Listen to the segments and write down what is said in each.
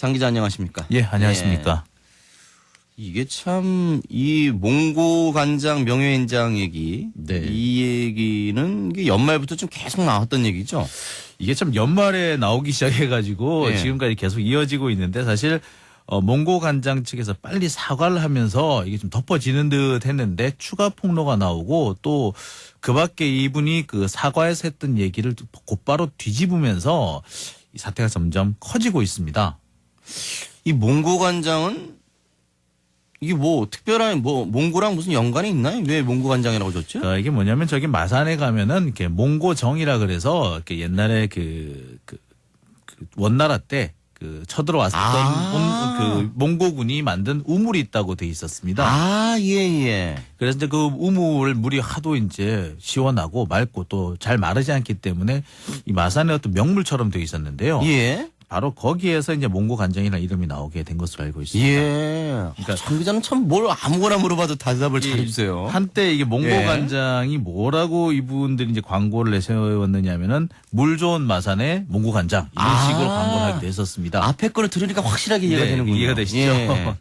장 기자 안녕하십니까? 예, 안녕하십니까? 이게 참 이 몽고 간장 명예회장 얘기, 네. 이 얘기는 이게 연말부터 좀 계속 나왔던 얘기죠. 이게 참 연말에 나오기 시작해가지고 예. 지금까지 계속 이어지고 있는데 사실 몽고 간장 측에서 빨리 사과를 하면서 이게 좀 덮어지는 듯 했는데 추가 폭로가 나오고 또 그 밖에 이분이 그 사과에서 했던 얘기를 곧바로 뒤집으면서 이 사태가 점점 커지고 있습니다. 이 몽고 간장은 이게 뭐 특별한 뭐 몽고랑 무슨 연관이 있나요? 왜 몽고 간장이라고 줬죠? 이게 뭐냐면 저기 마산에 가면은 이렇게 몽고정이라 그래서 이렇게 옛날에 그 원나라 때 그 쳐들어왔던 그 몽고군이 만든 우물이 있다고 돼 있었습니다. 아, 예. 그래서 이제 그 우물 물이 하도 이제 시원하고 맑고 또 잘 마르지 않기 때문에 이 마산의 어떤 명물처럼 돼 있었는데요. 예. 바로 거기에서 이제 몽고 간장이라는 이름이 나오게 된 것으로 알고 있습니다. 예. 그러니까 장 기자는 참 뭘 아무거나 물어봐도 대답을 잘해주세요. 한때 이게 몽고 예. 간장이 뭐라고 이분들이 이제 광고를 내세웠느냐면은 물 좋은 마산의 몽고 간장 이런 식으로 광고를 하기도 했었습니다. 앞에 거를 들으니까 확실하게 이해가 네, 되는군요. 이해가 되시죠? 예.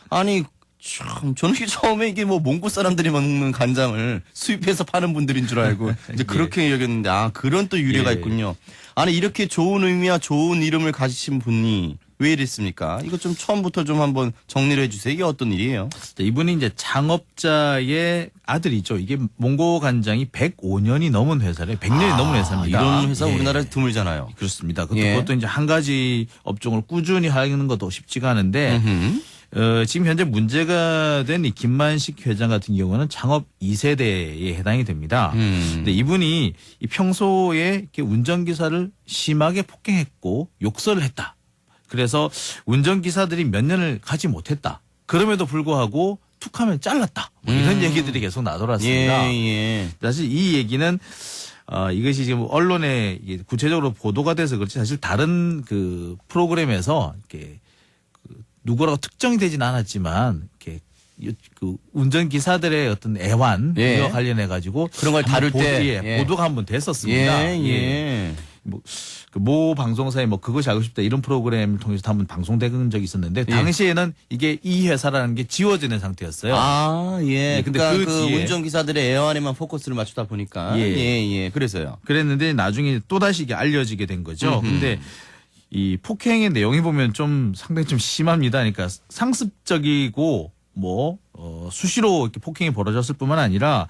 아니 참 저는 처음에 이게 뭐 몽고 사람들이 먹는 간장을 수입해서 파는 분들인 줄 알고 이제 그렇게 여겼는데 그런 또 유래가 예. 있군요. 아니 이렇게 좋은 의미와 좋은 이름을 가지신 분이 왜 이랬습니까? 이거 좀 처음부터 좀 한번 정리를 해주세요. 이게 어떤 일이에요? 이분이 이제 창업자의 아들이죠. 이게 몽고 간장이 105년이 넘은 회사래. 100년이 넘은 회사입니다. 이런 회사 예. 우리나라에 드물잖아요. 그렇습니다. 예. 그것도 이제 한 가지 업종을 꾸준히 하는 것도 쉽지가 않은데 지금 현재 문제가 된 이 김만식 회장 같은 경우는 창업 2세대에 해당이 됩니다. 근데 이분이 이 평소에 이렇게 운전기사를 심하게 폭행했고 욕설을 했다. 그래서 운전기사들이 몇 년을 가지 못했다. 그럼에도 불구하고 툭하면 잘랐다. 뭐 이런 얘기들이 계속 나돌았습니다. 예. 사실 이 얘기는 이것이 지금 언론에 구체적으로 보도가 돼서 그렇지 사실 다른 그 프로그램에서 이렇게 누구라고 특정이 되진 않았지만 이렇게 그 운전기사들의 어떤 애환 예. 이와 관련해 가지고 그런 걸 다룰 때 예. 보도가 한번 됐었습니다. 예. 모 방송사에 뭐 그것이 알고 싶다 이런 프로그램을 통해서 한번 방송된 적이 있었는데 당시에는 이게 이 회사라는 게 지워지는 상태였어요. 예. 근데 그러니까 그 그 뒤에 운전기사들의 애환에만 포커스를 맞추다 보니까. 예. 그래서요. 그랬는데 나중에 또다시 이게 알려지게 된 거죠. 근데 이 폭행의 내용이 보면 좀 상당히 좀 심합니다. 그러니까 상습적이고 수시로 이렇게 폭행이 벌어졌을 뿐만 아니라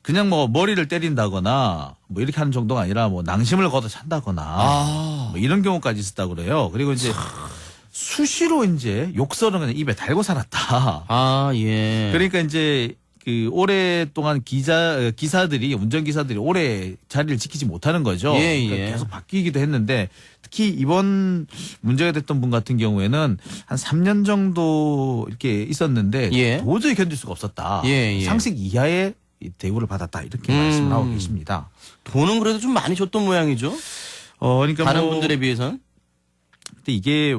그냥 뭐 머리를 때린다거나 뭐 이렇게 하는 정도가 아니라 뭐 낭심을 걷어 찬다거나 뭐 이런 경우까지 있었다고 그래요. 그리고 이제 수시로 이제 욕설은 그냥 입에 달고 살았다. 예. 그러니까 이제 그 오랫동안 기사들이 운전기사들이 오래 자리를 지키지 못하는 거죠. 예. 그러니까 계속 바뀌기도 했는데 특히 이번 문제가 됐던 분 같은 경우에는 한 3년 정도 이렇게 있었는데 예. 도저히 견딜 수가 없었다. 예. 상식 이하의 이 대우를 받았다 이렇게 말씀을 하고 계십니다. 돈은 그래도 좀 많이 줬던 모양이죠. 그러니까 다른 분들에 비해서는. 근데 이게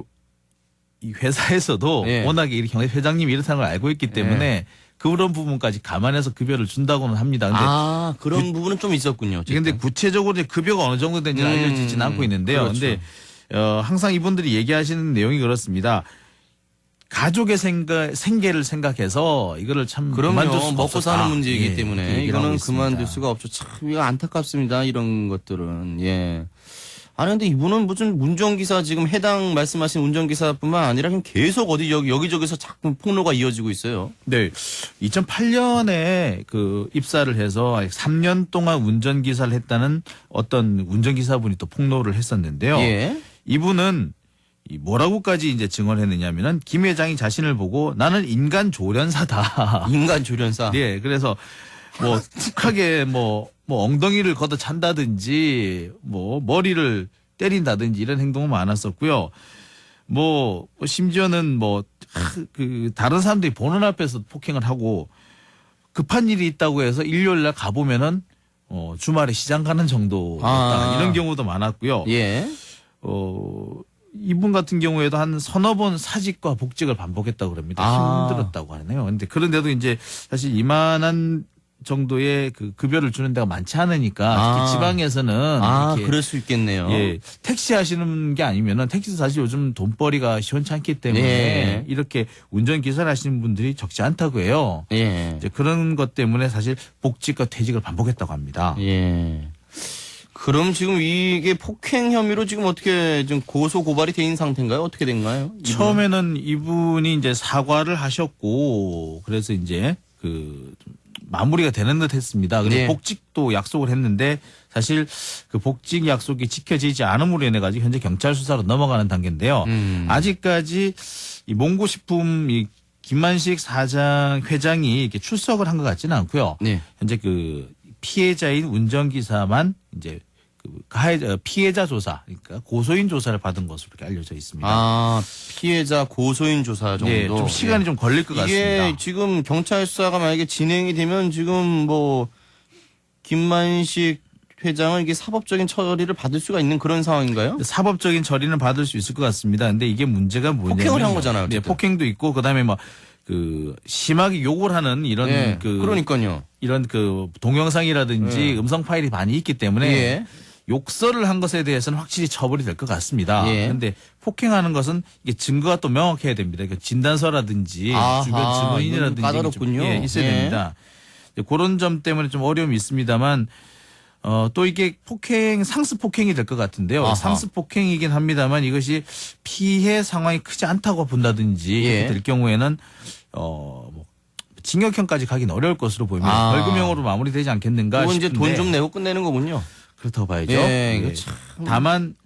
이 회사에서도 예. 워낙에 이렇게 회장님이 이렇다는 걸 알고 있기 때문에 그런 부분까지 감안해서 급여를 준다고는 합니다. 근데 그런 부분은 좀 있었군요. 근데 구체적으로 이제 급여가 어느 정도 되는지는 알려지지는 않고 있는데요. 그렇죠. 근데 항상 이분들이 얘기하시는 내용이 그렇습니다. 가족의 생계를 생각해서 이거를 참 그만둘 그럼요. 수가 먹고 없었다. 사는 문제이기 예, 때문에 얘기를 하고 이거는 있습니다. 그만둘 수가 없죠. 참 이거 안타깝습니다. 이런 것들은. 예. 아니 근데 이분은 무슨 운전기사 지금 해당 말씀하신 운전기사뿐만 아니라 그냥 계속 여기저기서 자꾸 폭로가 이어지고 있어요. 네. 2008년에 그 입사를 해서 3년 동안 운전기사를 했다는 어떤 운전기사분이 또 폭로를 했었는데요. 예. 이분은 뭐라고까지 이제 증언했느냐면은 김 회장이 자신을 보고 나는 인간 조련사다. 인간 조련사. 네. 그래서 뭐 툭하게 뭐 엉덩이를 걷어 찬다든지 뭐 머리를 때린다든지 이런 행동은 많았었고요. 심지어는 그 다른 사람들이 보는 앞에서 폭행을 하고 급한 일이 있다고 해서 일요일 날 가보면은 주말에 시장 가는 정도였다. 이런 경우도 많았고요. 예. 이분 같은 경우에도 한 서너 번 사직과 복직을 반복했다고 그럽니다. 힘들었다고 하네요. 근데 그런데도 이제 사실 이만한 정도의 그 급여를 주는 데가 많지 않으니까 특히 아. 지방에서는 이렇게 그럴 수 있겠네요. 예, 택시 하시는 게 아니면은 택시도 사실 요즘 돈벌이가 시원치 않기 때문에 예. 이렇게 운전기사를 하시는 분들이 적지 않다고 해요. 예. 이제 그런 것 때문에 사실 복직과 퇴직을 반복했다고 합니다. 예. 그럼 지금 이게 폭행 혐의로 지금 어떻게 좀 고소 고발이 돼 있는 상태인가요? 어떻게 된가요? 처음에는 이분이 이제 사과를 하셨고 그래서 이제 그 좀 마무리가 되는 듯 했습니다. 그리고 네. 복직도 약속을 했는데 사실 그 복직 약속이 지켜지지 않음으로 인해 가지고 현재 경찰 수사로 넘어가는 단계인데요. 아직까지 이 몽고식품 이 김만식 회장이 이렇게 출석을 한 것 같지는 않고요. 네. 현재 그 피해자인 운전기사만 이제 그 피해자 조사, 그러니까 고소인 조사를 받은 것으로 이렇게 알려져 있습니다. 피해자 고소인 조사 정도. 네, 좀 시간이 좀 걸릴 것 이게 같습니다. 지금 경찰 수사가 만약에 진행이 되면 지금 뭐 김만식 회장은 이게 사법적인 처리를 받을 수가 있는 그런 상황인가요? 사법적인 처리는 받을 수 있을 것 같습니다. 근데 이게 문제가 뭐냐면 폭행을 한 거잖아요, 네, 어쨌든. 폭행도 있고 그다음에 뭐 그 심하게 욕을 하는 이런 네, 그 그러니까요. 이런 그 동영상이라든지 음성 파일이 많이 있기 때문에 예. 욕설을 한 것에 대해서는 확실히 처벌이 될 것 같습니다. 예. 그런데 폭행하는 것은 이게 증거가 또 명확해야 됩니다. 그러니까 진단서라든지 아하, 주변 증언인이라든지 이건 까다롭군요. 좀, 있어야 예. 됩니다. 이제 그런 점 때문에 좀 어려움이 있습니다만 또 이게 상습 폭행이 될 것 같은데요. 아하. 상습 폭행이긴 합니다만 이것이 피해 상황이 크지 않다고 본다든지 예. 이렇게 될 경우에는 뭐 징역형까지 가긴 어려울 것으로 보입니다. 벌금형으로 마무리되지 않겠는가 그건 싶은데 이제 돈 좀 내고 끝내는 거군요. 그렇다고 봐야죠. 예, 이거 네. 참. 다만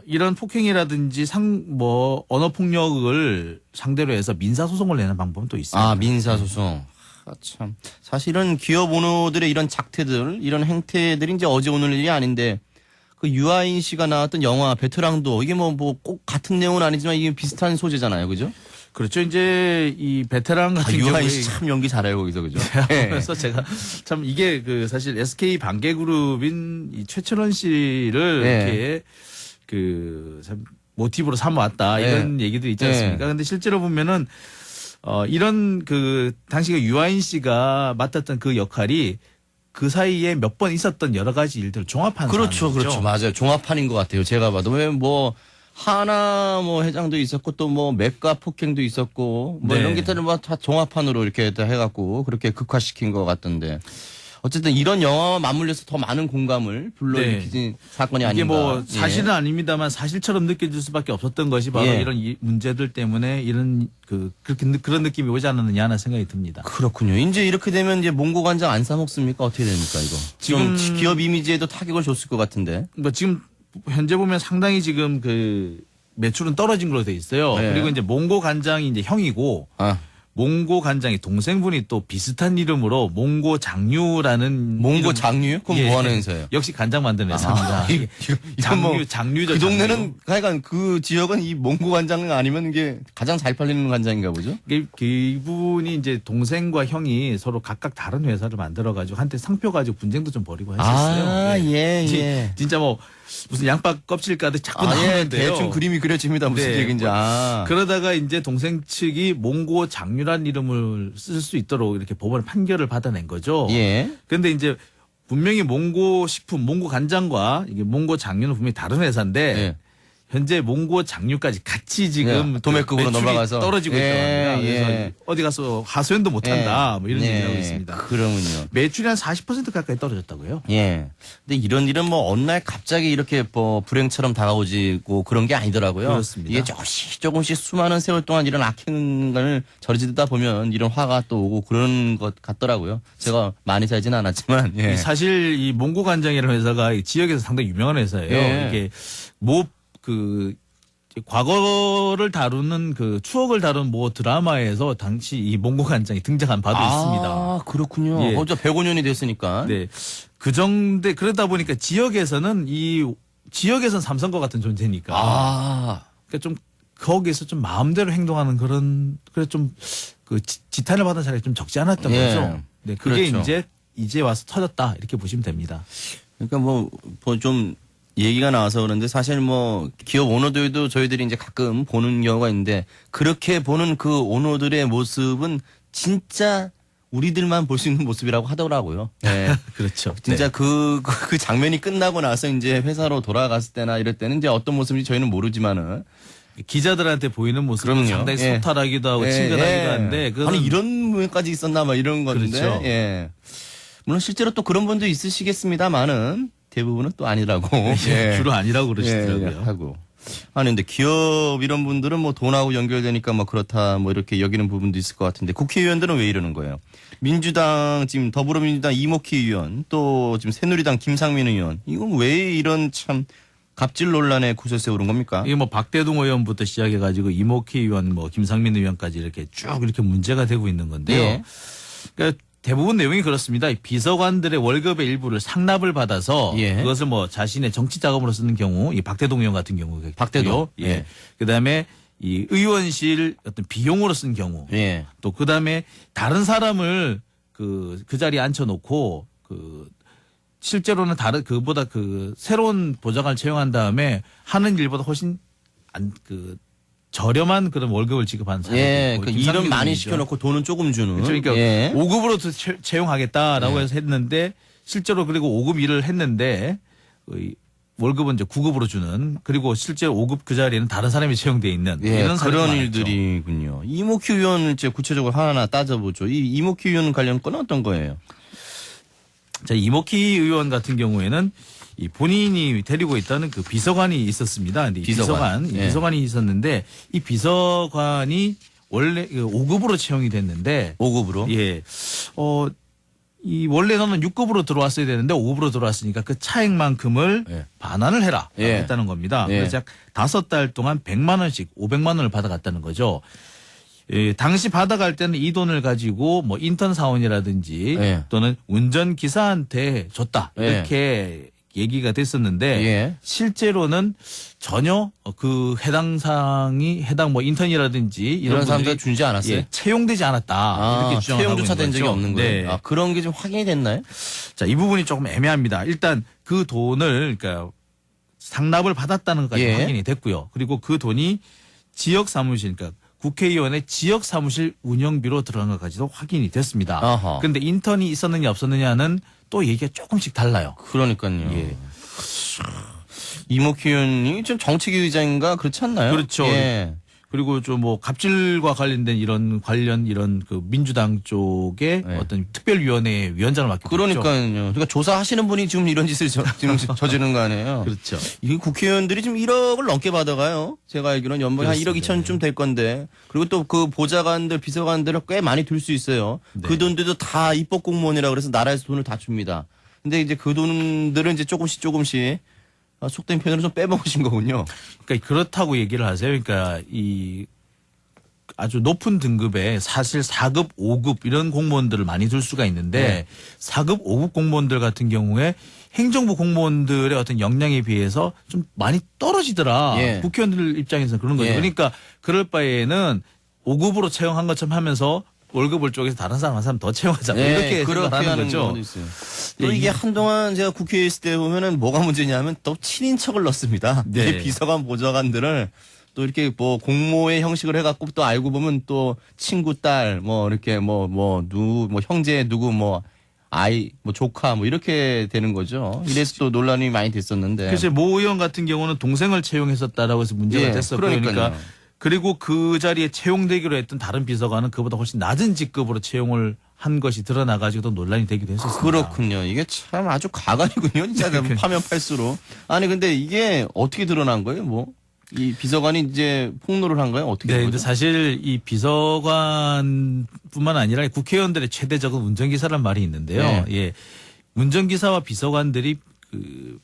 이런 폭행이라든지 언어 폭력을 상대로 해서 민사 소송을 내는 방법은 또 있습니다. 민사소송. 참. 사실은 기업 오너들의 이런 작태들, 이런 행태들이 이제 어제 오늘 일이 아닌데 그 유아인 씨가 나왔던 영화 베테랑도 이게 뭐 꼭 같은 내용은 아니지만 이게 비슷한 소재잖아요. 그죠? 그렇죠. 이제 이 베테랑 같은 경우에 유아인 씨 참 연기 잘해요, 거기서. 그죠? 그래서 제가 참 이게 그 사실 SK 반개그룹인 이 최철원 씨를 네. 이렇게 그 참 모티브로 삼아왔다 이런 얘기들이 있지 않습니까? 근데 실제로 보면은 이런 그 당시 그 유아인 씨가 맡았던 그 역할이 그 사이에 몇 번 있었던 여러 가지 일들을 종합한 그렇죠, 사람이죠. 그렇죠. 맞아요. 종합판인 것 같아요. 제가 봐도. 왜 뭐, 하나 뭐 회장도 있었고 또 뭐 맥가 폭행도 있었고 뭐 네. 이런 것들을 뭐 다 종합판으로 이렇게 다 해갖고 그렇게 극화시킨 것 같던데. 어쨌든 이런 영화와 맞물려서 더 많은 공감을 불러일으키는 사건이 아닌가. 이게 뭐 예. 사실은 아닙니다만 사실처럼 느껴질 수밖에 없었던 것이 바로 예. 이런 문제들 때문에 이런 그런 느낌이 오지 않느냐 하는 생각이 듭니다. 그렇군요. 이제 이렇게 되면 이제 몽고 간장 안 사 먹습니까? 어떻게 됩니까 이거? 지금 기업 이미지에도 타격을 줬을 것 같은데. 뭐 지금 현재 보면 상당히 지금 그 매출은 떨어진 걸로 돼 있어요. 네. 그리고 이제 몽고 간장이 이제 형이고 몽고 간장의 동생분이 또 비슷한 이름으로 몽고 장류라는 몽고 이름- 장류요? 그럼 예. 뭐 하는 회사예요? 역시 간장 만드는 회사입니다. 이건 뭐 장류죠. 그 장류. 동네는 하여간 그 지역은 이 몽고 간장 아니면 이게 가장 잘 팔리는 간장인가 보죠? 이분이 이제 동생과 형이 서로 각각 다른 회사를 만들어 가지고 한때 상표 가지고 분쟁도 좀 벌이고 했었어요. 예. 진짜 뭐 무슨 양파 껍질 가득 자꾸 예, 나오는데요. 대충 그림이 그려집니다. 무슨 네, 얘기인지. 그러다가 이제 동생 측이 몽고 장류란 이름을 쓸 수 있도록 이렇게 법원 판결을 받아낸 거죠. 예. 그런데 이제 분명히 몽고 식품, 몽고 간장과 이게 몽고 장류는 분명히 다른 회사인데 예. 현재 몽고 장류까지 같이 지금 예, 도매급으로 매출이 넘어가서. 떨어지고 있다고 합니다. 예. 그래서 어디 가서 하소연도 못한다 뭐 이런 얘기를 하고 있습니다. 그러군요. 매출이 한 40% 가까이 떨어졌다고요? 예. 근데 이런 일은 뭐 어느 날 갑자기 이렇게 뭐 불행처럼 다가오지고 그런 게 아니더라고요. 그렇습니다. 이게 조금씩 수많은 세월 동안 이런 악행을 저지르다 보면 이런 화가 또 오고 그런 것 같더라고요. 제가 많이 살지는 않았지만. 예. 사실 이 몽고 간장이라는 회사가 이 지역에서 상당히 유명한 회사예요. 예. 이게 과거를 다루는 추억을 다룬 드라마에서 당시 이 몽고 간장이 등장한 바도 있습니다. 그렇군요. 예. 어제 105년이 됐으니까. 네. 그러다 보니까 지역에서는 삼성과 같은 존재니까. 그러니까 좀 거기에서 좀 마음대로 행동하는 지탄을 받은 사람이 좀 적지 않았던 예. 거죠. 네. 그게 그렇죠. 이제 와서 터졌다 이렇게 보시면 됩니다. 그러니까 좀 얘기가 나와서 그런데 사실 뭐 기업 오너들도 저희들이 이제 가끔 보는 경우가 있는데 그렇게 보는 그 오너들의 모습은 진짜 우리들만 볼 수 있는 모습이라고 하더라고요. 네. 그렇죠. 진짜 그 장면이 끝나고 나서 이제 회사로 돌아갔을 때나 이럴 때는 이제 어떤 모습인지 저희는 모르지만은 기자들한테 보이는 모습은 그럼요. 상당히 예. 소탈하기도 하고 예, 친근하기도 예. 한데 그거는 아니 이런 면까지 있었나 막 이런 건데 그렇죠. 예. 물론 실제로 또 그런 분도 있으시겠습니다만은 대부분은 또 아니라고 예. 주로 아니라고 그러시더라고요. 예, 하고. 아니 근데 기업 이런 분들은 뭐 돈하고 연결되니까 뭐 그렇다 뭐 이렇게 여기는 부분도 있을 것 같은데 국회의원들은 왜 이러는 거예요? 민주당 지금 더불어민주당 이목희 의원 또 지금 새누리당 김상민 의원 이건 왜 이런 참 갑질 논란에 구설세 오른 겁니까? 이게 뭐 박대동 의원부터 시작해가지고 이목희 의원, 뭐 김상민 의원까지 이렇게 쭉 이렇게 문제가 되고 있는 건데요. 예. 그러니까 대부분 내용이 그렇습니다. 이 비서관들의 월급의 일부를 상납을 받아서 예. 그것을 뭐 자신의 정치 자금으로 쓰는 경우, 이 박대동 의원 같은 경우가 박대동. 예. 예. 그다음에 이 의원실 어떤 비용으로 쓴 경우, 예. 또 그다음에 다른 사람을 그 자리에 앉혀놓고 실제로는 다른 그보다 새로운 보좌관을 채용한 다음에 하는 일보다 훨씬 저렴한 그런 월급을 지급하는 사람이 예, 있고, 그 김상민 일은 많이 의원이죠. 시켜놓고 돈은 조금 주는. 그렇죠. 그러니까 예. 5급으로 채용하겠다라고 해서 했는데 실제로 그리고 5급 일을 했는데 월급은 이제 9급으로 주는 그리고 실제 5급 그 자리에는 다른 사람이 채용돼 있는 예, 이런 사례가 그런 많았죠. 일들이군요. 이목희 의원을 이제 구체적으로 하나 따져보죠. 이 이목희 의원 관련 건은 어떤 거예요? 자, 이목희 의원 같은 경우에는 이 본인이 데리고 있다는 그 비서관이 있었습니다. 근데 이 비서관. 예. 비서관이 있었는데 이 비서관이 원래 5급으로 채용이 됐는데 5급으로? 예. 이 원래 너는 6급으로 들어왔어야 되는데 5급으로 들어왔으니까 그 차액만큼을 예. 반환을 해라. 예. 했다는 겁니다. 예. 그래서 약 5달 동안 100만 원씩 500만 원을 받아갔다는 거죠. 예, 당시 받아갈 때는 이 돈을 가지고 뭐 인턴 사원이라든지 예. 또는 운전기사한테 줬다. 예. 이렇게 얘기가 됐었는데 예. 실제로는 전혀 그 해당 뭐 인턴이라든지 이런 이런 사람들 분들이 준지 않았어요? 예, 채용되지 않았다. 이렇게 주장하고 채용조차 된 있는 적이 거죠. 없는 거예요. 네. 아, 그런 게 좀 확인이 됐나요? 자, 이 부분이 조금 애매합니다. 일단 그 돈을 그러니까 상납을 받았다는 것까지 예. 확인이 됐고요. 그리고 그 돈이 지역 사무실 그러니까 국회의원의 지역 사무실 운영비로 들어간 것까지도 확인이 됐습니다. 아하. 그런데 인턴이 있었느냐 없었느냐는 또 얘기가 조금씩 달라요. 그러니까요. 예. 이목희 의원이 좀 정책위 의장인가 그렇지 않나요? 그렇죠. 예. 그리고 좀 뭐 갑질과 관련된 이런 그 민주당 쪽의 네. 어떤 특별위원회 위원장을 맡게 됐죠. 그러니까요. 그러니까 조사하시는 분이 지금 이런 짓을 지금 저지르는 거 아니에요? 그렇죠. 이 국회의원들이 지금 1억을 넘게 받아가요. 제가 알기로는 연봉이 한 1억 그렇습니다. 2천쯤 될 건데. 그리고 또 그 보좌관들, 비서관들을 꽤 많이 들 수 있어요. 네. 그 돈들도 다 입법 공무원이라 그래서 나라에서 돈을 다 줍니다. 근데 이제 그 돈들은 이제 조금씩 속된 표현으로 좀 빼먹으신 거군요. 그러니까 그렇다고 얘기를 하세요. 그러니까 이 아주 높은 등급의 사실 4급, 5급 이런 공무원들을 많이 둘 수가 있는데 네. 4급, 5급 공무원들 같은 경우에 행정부 공무원들의 어떤 역량에 비해서 좀 많이 떨어지더라. 예. 국회의원들 입장에서는 그런 거죠. 예. 그러니까 그럴 바에는 5급으로 채용한 것처럼 하면서 월급을 쪼개서 다른 사람 한 사람 더 채용하자. 이렇게 그렇게 생각하는 하는 거죠. 경우도 있어요. 또 예, 이게 한동안 제가 국회에 있을 때 보면은 뭐가 문제냐면 또 친인척을 넣습니다. 네. 이 비서관 보좌관들을 또 이렇게 뭐 공모의 형식을 해갖고 또 알고 보면 또 친구 딸 뭐 이렇게 누구 형제 누구 아이 조카 이렇게 되는 거죠. 이래서 또 논란이 많이 됐었는데. 그래서 모 의원 같은 경우는 동생을 채용했었다라고 해서 문제가 예, 됐었고 그러니까요. 그러니까 그리고 그 자리에 채용되기로 했던 다른 비서관은 그보다 훨씬 낮은 직급으로 채용을 한 것이 드러나가지고 논란이 되기도 했었습니다. 그렇군요. 이게 참 아주 가관이군요. 진짜 파면 팔수록. 아니 근데 이게 어떻게 드러난 거예요? 이 비서관이 이제 폭로를 한 거예요? 어떻게 네, 된 근데 거죠? 사실 이 비서관뿐만 아니라 국회의원들의 최대적은 운전기사란 말이 있는데요. 네. 예, 운전기사와 비서관들이 그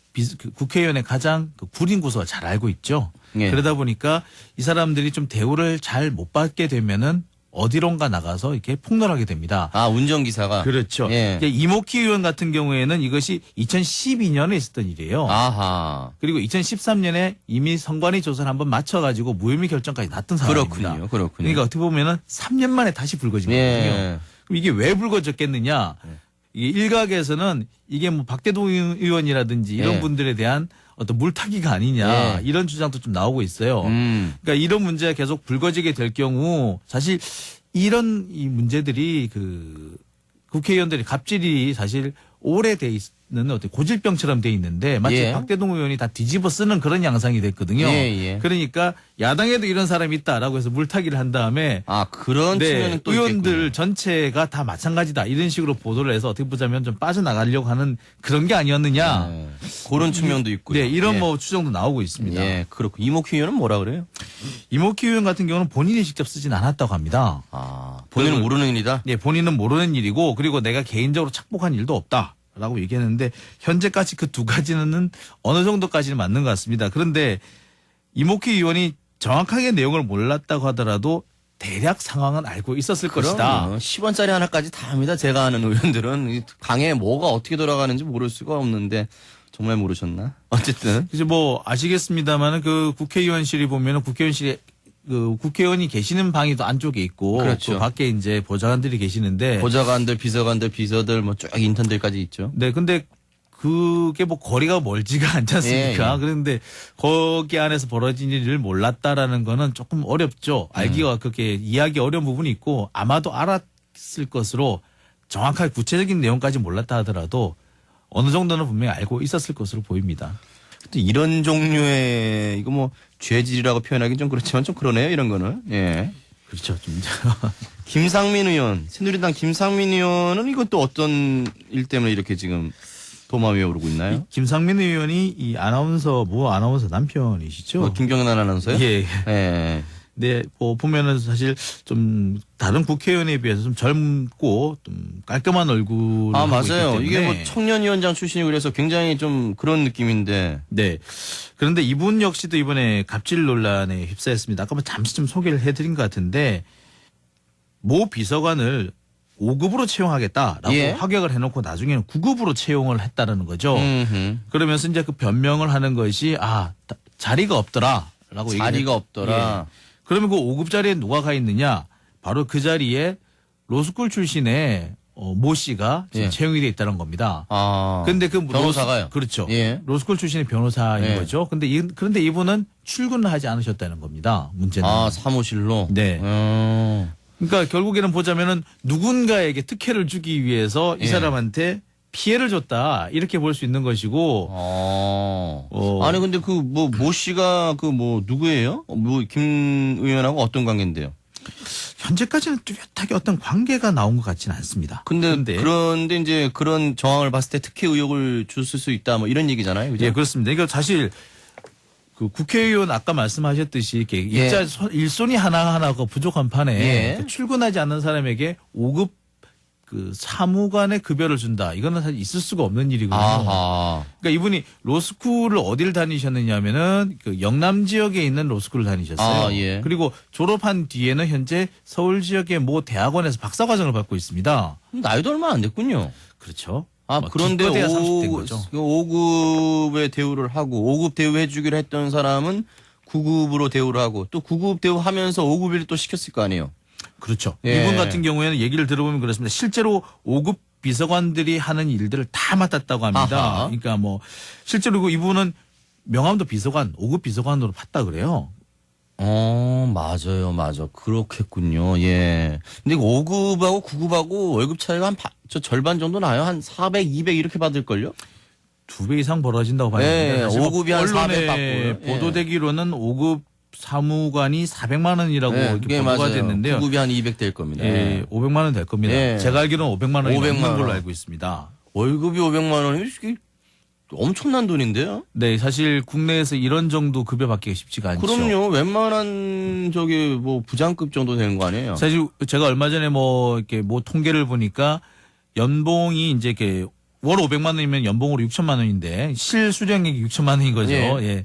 국회의원의 가장 구린 구조를 잘 알고 있죠. 예. 그러다 보니까 이 사람들이 좀 대우를 잘 못 받게 되면은 어디론가 나가서 이렇게 폭로하게 됩니다. 아 운전기사가. 그렇죠. 예. 이목희 의원 같은 경우에는 이것이 2012년에 있었던 일이에요. 아하. 그리고 2013년에 이미 선관위 조사를 한번 마쳐가지고 무혐의 결정까지 났던 상황입니다. 그렇군요. 그러니까 어떻게 보면은 3년 만에 다시 불거진 거거든요. 예. 그럼 이게 왜 불거졌겠느냐? 이게 일각에서는 이게 뭐 박대동 의원이라든지 이런 예. 분들에 대한 어떤 물타기가 아니냐 예. 이런 주장도 좀 나오고 있어요. 그러니까 이런 문제가 계속 불거지게 될 경우 사실 이런 이 문제들이 국회의원들이 갑질이 사실 오래돼 있는 어떤 고질병처럼 돼 있는데 마치 예. 박대동 의원이 다 뒤집어 쓰는 그런 양상이 됐거든요. 예. 그러니까 야당에도 이런 사람이 있다라고 해서 물타기를 한 다음에 아, 그런 측면은 또 의원들 있겠군요. 전체가 다 마찬가지다 이런 식으로 보도를 해서 어떻게 보자면 좀 빠져나가려고 하는 그런 게 아니었느냐. 네. 그런 측면도 있고요. 네, 이런 예. 뭐 추정도 나오고 있습니다. 예, 그렇고 이목희 의원은 뭐라 그래요? 이목희 의원 같은 경우는 본인이 직접 쓰진 않았다고 합니다. 아, 본인은 그리고- 모르는 일이다. 예, 본인은 모르는 일이고 그리고 내가 개인적으로 착복한 일도 없다라고 얘기했는데 현재까지 그 두 가지는 어느 정도까지는 맞는 것 같습니다. 그런데 이목희 의원이 정확하게 내용을 몰랐다고 하더라도 대략 상황은 알고 있었을 것이다. 10원짜리 하나까지 다 합니다. 제가 아는 의원들은 이 강에 뭐가 어떻게 돌아가는지 모를 수가 없는데 정말 모르셨나? 어쨌든 이제 뭐 아시겠습니다만은 그 국회의원실이 보면은 국회의원실에 그 국회의원이 계시는 방이 또 안쪽에 있고 그렇죠. 그 밖에 이제 보좌관들이 계시는데 보좌관들, 비서관들, 비서들 뭐 쭉 인턴들까지 있죠. 네, 근데 그게 뭐 거리가 멀지가 않지 않습니까? 예. 그런데 거기 안에서 벌어진 일을 몰랐다라는 거는 조금 어렵죠. 알기가 그렇게 이해하기 어려운 부분이 있고 아마도 알았을 것으로 정확하게 구체적인 내용까지 몰랐다 하더라도 어느 정도는 분명히 알고 있었을 것으로 보입니다. 또 이런 종류의 이거 뭐 죄질이라고 표현하기 좀 그렇지만 좀 그러네요. 이런 거는. 예. 그렇죠. 좀 김상민 의원, 새누리당 김상민 의원은 이것도 어떤 일 때문에 이렇게 지금 도마 위에 오르고 있나요? 김상민 의원이 이 모 아나운서 남편이시죠? 뭐 김경란 아나운서요? 예. 예. 네, 뭐 보면은 사실 좀 다른 국회의원에 비해서 좀 젊고 좀 깔끔한 얼굴. 아, 맞아요. 이게 뭐 청년위원장 출신이고 그래서 굉장히 좀 그런 느낌인데. 네. 그런데 이분 역시도 이번에 갑질 논란에 휩싸였습니다. 아까 뭐 잠시 좀 소개를 해드린 것 같은데 모 비서관을 5급으로 채용하겠다라고 예. 확약을 해놓고 나중에는 9급으로 채용을 했다라는 거죠. 음흠. 그러면서 이제 그 변명을 하는 것이 자리가 없더라라고 자리가 없더라. 예. 그러면 그 5급 자리에 누가 가 있느냐? 바로 그 자리에 로스쿨 출신의 모 씨가 지금 예. 채용이 돼 있다는 겁니다. 아. 근데 그 변호사가요? 그렇죠. 예. 로스쿨 출신의 변호사인 예. 거죠. 그런데 이분은 출근을 하지 않으셨다는 겁니다. 문제는. 아, 사무실로? 네. 그러니까 결국에는 보자면은 누군가에게 특혜를 주기 위해서 이 예. 사람한테 피해를 줬다. 이렇게 볼 수 있는 것이고. 아니, 근데 모 씨가 누구예요? 김 의원하고 어떤 관계인데요? 현재까지는 뚜렷하게 어떤 관계가 나온 것 같지는 않습니다. 그런데 이제 그런 정황을 봤을 때 특혜 의혹을 줬을 수 있다. 뭐 이런 얘기잖아요. 그죠? 예, 그렇습니다. 이거 사실 그 국회의원 아까 말씀하셨듯이 이렇게 일손이 하나하나가 부족한 판에 예. 출근하지 않는 사람에게 5급 그 사무관의 급여를 준다. 이거는 사실 있을 수가 없는 일이거든요. 아하. 그러니까 이분이 로스쿨을 어디를 다니셨느냐면은 그 영남 지역에 있는 로스쿨을 다니셨어요. 아, 예. 그리고 졸업한 뒤에는 현재 서울 지역의 모 대학원에서 박사과정을 받고 있습니다. 나이도 얼마 안 됐군요. 그렇죠. 아, 뭐 그런데 기껏해야 30대인 거죠. 5급의 대우를 하고 5급 대우 해주기로 했던 사람은 9급으로 대우를 하고 또 9급 대우 하면서 5급을 또 시켰을 거 아니에요. 그렇죠. 예. 이분 같은 경우에는 얘기를 들어보면 그렇습니다. 실제로 5급 비서관들이 하는 일들을 다 맡았다고 합니다. 아하. 그러니까 뭐 실제로 이분은 명함도 비서관, 5급 비서관으로 팠다 그래요. 맞아. 그렇겠군요. 예. 근데 5급하고 9급하고 월급 차이가 저 절반 정도 나요? 한 400, 200 이렇게 받을걸요? 2배 이상 벌어진다고 봐야 예, 됩니다. 사실 5급이 한 400 언론에 받고요. 예. 보도되기로는 5급 사무관이 400만 원이라고 이렇게 그게 보도가 맞아요. 됐는데요. 9급이 한 200 될 겁니다. 예, 500만 원 될 겁니다. 예. 제가 알기로는 500만 원이 500만 넘는 걸로 원. 알고 있습니다. 월급이 500만 원이면 이게 엄청난 돈인데요? 네, 사실 국내에서 이런 정도 급여 받기가 쉽지가 않죠. 그럼요. 웬만한 부장급 정도 되는 거 아니에요? 사실 제가 얼마 전에 이렇게 통계를 보니까 연봉이 이제 이렇게 월 500만 원이면 연봉으로 6천만 원인데 실수령액이 6천만 원인 거죠. 예. 예.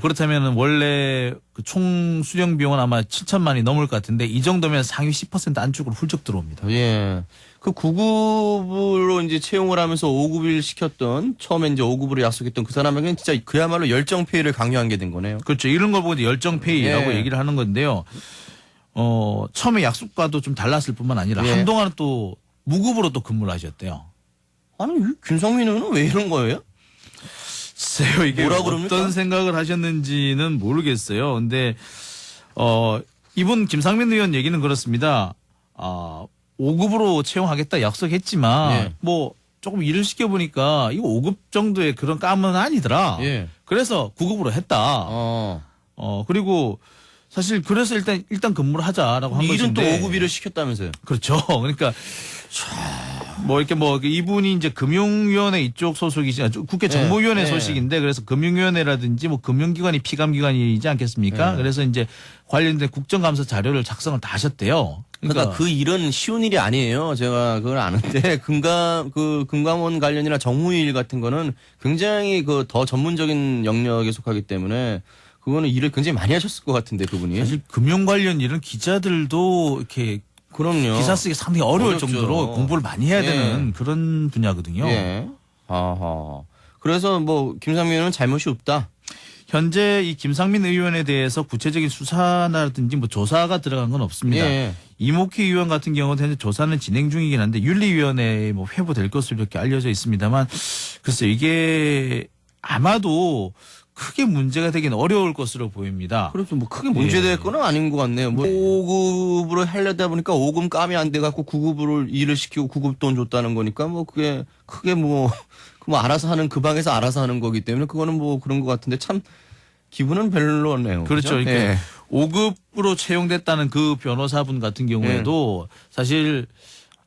그렇다면 원래 그 총 수령 비용은 아마 7천만 원이 넘을 것 같은데 이 정도면 상위 10% 안쪽으로 훌쩍 들어옵니다. 예. 그 9급으로 이제 채용을 하면서 5급을 시켰던 처음에 이제 5급으로 약속했던 그 사람에게는 진짜 그야말로 열정 페이를 강요한 게 된 거네요. 그렇죠. 이런 걸 보고 이제 열정 페이라고 예. 얘기를 하는 건데요. 처음에 약속과도 좀 달랐을 뿐만 아니라 예. 한동안은 또 무급으로 또 근무를 하셨대요. 아니, 김성민 의원은 왜 이런 거예요? 글쎄요, 이게 뭐라 어떤 그럽니까? 생각을 하셨는지는 모르겠어요. 근데, 이분 김상민 의원 얘기는 그렇습니다. 5급으로 채용하겠다 약속했지만 예. 뭐 조금 일을 시켜보니까 이거 5급 정도의 그런 감은 아니더라. 예. 그래서 9급으로 했다. 그리고 사실 그래서 일단 근무를 하자라고 한 일은 또 것인데 5급 일을 시켰다면서요. 그렇죠. 그러니까 뭐 이렇게 뭐 이분이 이제 금융위원회 이쪽 소속이지 국회 정무위원회 네. 소식인데 그래서 금융위원회라든지 뭐 금융기관이 피감기관이지 않겠습니까? 네. 그래서 이제 관련된 국정감사 자료를 작성을 다 하셨대요. 그러니까 그 일은 쉬운 일이 아니에요. 제가 그걸 아는데 금감원 관련이나 정무일 같은 거는 굉장히 그 더 전문적인 영역에 속하기 때문에 그거는 일을 굉장히 많이 하셨을 것 같은데 그분이. 사실 금융 관련 일은 기자들도 이렇게 그럼요. 기사 쓰기 상당히 어려울 어렵죠. 정도로 공부를 많이 해야 되는 그런 분야거든요. 예. 아하. 그래서 뭐 김상민 의원은 잘못이 없다. 현재 이 김상민 의원에 대해서 구체적인 수사라든지 뭐 조사가 들어간 건 없습니다. 예. 이목희 의원 같은 경우는 현재 조사는 진행 중이긴 한데 윤리위원회에 뭐 회부될 것으로 이렇게 알려져 있습니다만 글쎄 이게 아마도 크게 문제가 되긴 어려울 것으로 보입니다. 그래서 뭐 크게 문제될 건 아닌 것 같네요. 뭐 5급으로 하려다 보니까 5급 감이 안 돼갖고 9급으로 일을 시키고 9급 돈 줬다는 거니까 뭐 그게 크게 뭐 알아서 하는 그 방에서 알아서 하는 거기 때문에 그거는 뭐 그런 것 같은데 참 기분은 별로네요. 그렇죠. 그죠? 그러니까 예. 5급으로 채용됐다는 그 변호사분 같은 경우에도 사실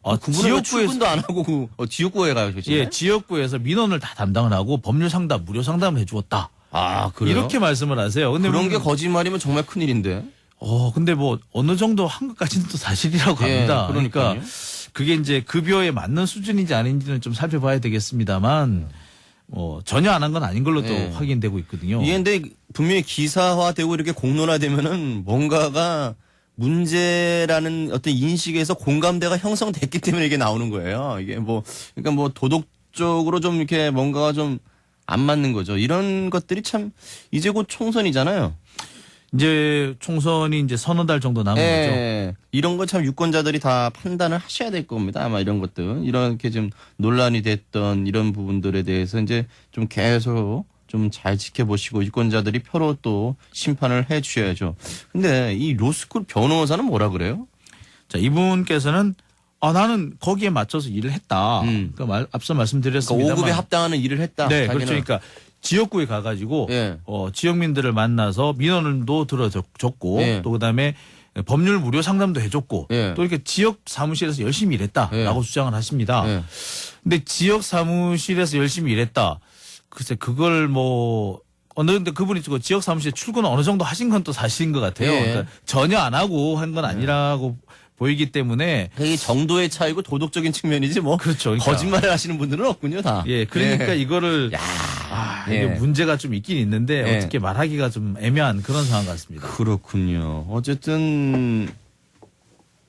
그분은 왜 출근도 안 하고 지역구에 가요, 예, 지역구에서 민원을 다 담당을 하고 법률 상담, 무료 상담을 해주었다. 아, 그래요? 이렇게 말씀을 하세요. 근데 그런 게 거짓말이면 정말 큰일인데. 근데 뭐 어느 정도 한 것까지는 또 사실이라고 예, 합니다. 그러니까요. 그러니까 그게 이제 급여에 맞는 수준인지 아닌지는 좀 살펴봐야 되겠습니다만 전혀 안 한 건 아닌 걸로 또 예. 확인되고 있거든요. 이게 근데 분명히 기사화되고 이렇게 공론화되면은 뭔가가 문제라는 어떤 인식에서 공감대가 형성됐기 때문에 이게 나오는 거예요. 이게 뭐, 그러니까 뭐 도덕적으로 좀 이렇게 뭔가가 좀 안 맞는 거죠. 이런 것들이 참 이제 곧 총선이잖아요. 이제 총선이 이제 서너 달 정도 남은 거죠. 예. 이런 거 참 유권자들이 다 판단을 하셔야 될 겁니다. 아마 이런 것들. 이렇게 좀 논란이 됐던 이런 부분들에 대해서 이제 좀 계속 좀 잘 지켜보시고 유권자들이 표로 또 심판을 해 주셔야죠. 근데 이 로스쿨 변호사는 뭐라 그래요? 자, 이분께서는 나는 거기에 맞춰서 일을 했다. 그러니까 앞서 말씀드렸습니다만. 그러니까 5급에 합당하는 일을 했다. 네, 자기는. 그렇죠. 그러니까 지역구에 가가지고 예. 지역민들을 만나서 민원도 들어줬고 예. 또 그다음에 법률 무료 상담도 해줬고 예. 또 이렇게 지역 사무실에서 열심히 일했다라고 예. 주장을 하십니다. 예. 근데 지역 사무실에서 열심히 일했다. 글쎄 그걸 근데 그분이 지역 사무실에 출근을 어느 정도 하신 건 또 사실인 것 같아요. 예. 그러니까 전혀 안 하고 한 건 아니라고 보이기 때문에 이게 정도의 차이고 도덕적인 측면이지 뭐. 그렇죠. 그러니까. 거짓말을 하시는 분들은 없군요, 다. 예, 그러니까 이거를 이게 예. 문제가 좀 있긴 있는데 예. 어떻게 말하기가 좀 애매한 그런 상황 같습니다. 그렇군요. 어쨌든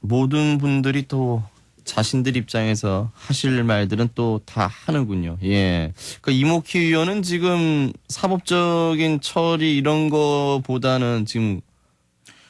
모든 분들이 또 자신들 입장에서 하실 말들은 또 다 하는군요. 예. 그러니까 이목희 의원은 지금 사법적인 처리 이런 거보다는 지금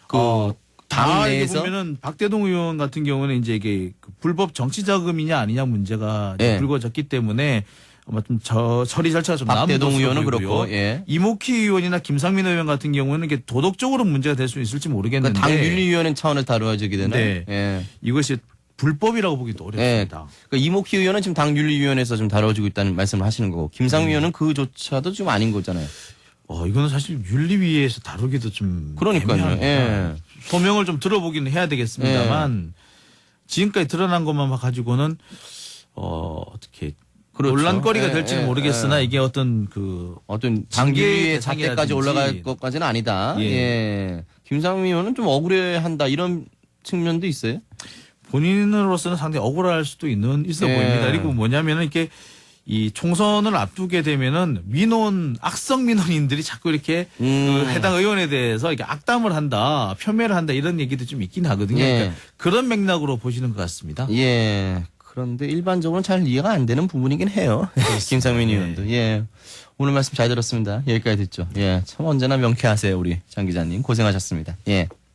당 다 이게 내에서 보면은 박대동 의원 같은 경우는 이제 이게 불법 정치 자금이냐 아니냐 문제가 예. 불거졌기 때문에 아마 좀 처리 절차가 좀 남은 박대동 것으로 의원은 보이고요. 그렇고, 예. 이목희 의원이나 김상민 의원 같은 경우는 이게 도덕적으로 문제가 될 수 있을지 모르겠는데 그러니까 당 윤리위원회 차원에서 다루어지게 되는. 네. 예. 이것이 불법이라고 보기도 어렵습니다. 그러니까 이목희 의원은 지금 당 윤리위원회에서 좀 다뤄지고 있다는 말씀을 하시는 거고 김상민 의원은 그조차도 지금 아닌 거잖아요. 이거는 사실 윤리위에서 다루기도 좀 그러니까요. 애매합니다. 예. 소명을 좀 들어보기는 해야 되겠습니다만 지금까지 드러난 것만 가지고는 어떻게 그렇죠. 논란거리가 예, 될지는 예, 모르겠으나 예. 이게 어떤 당 징계 윤리위의 대상이라든지. 잣대까지 올라갈 것까지는 아니다. 예. 예. 김상민 의원은 좀 억울해한다 이런 측면도 있어요. 본인으로서는 상당히 억울할 수도 있어 예. 보입니다. 그리고 뭐냐면은 이렇게 이 총선을 앞두게 되면은 악성 민원인들이 자꾸 이렇게 그 해당 의원에 대해서 이렇게 악담을 한다, 폄훼를 한다 이런 얘기도 좀 있긴 하거든요. 예. 그러니까 그런 맥락으로 보시는 것 같습니다. 예. 그런데 일반적으로는 잘 이해가 안 되는 부분이긴 해요. 김상민 의원도. 예. 오늘 말씀 잘 들었습니다. 여기까지 듣죠. 예. 참 언제나 명쾌하세요, 우리 장 기자님. 고생하셨습니다. 예.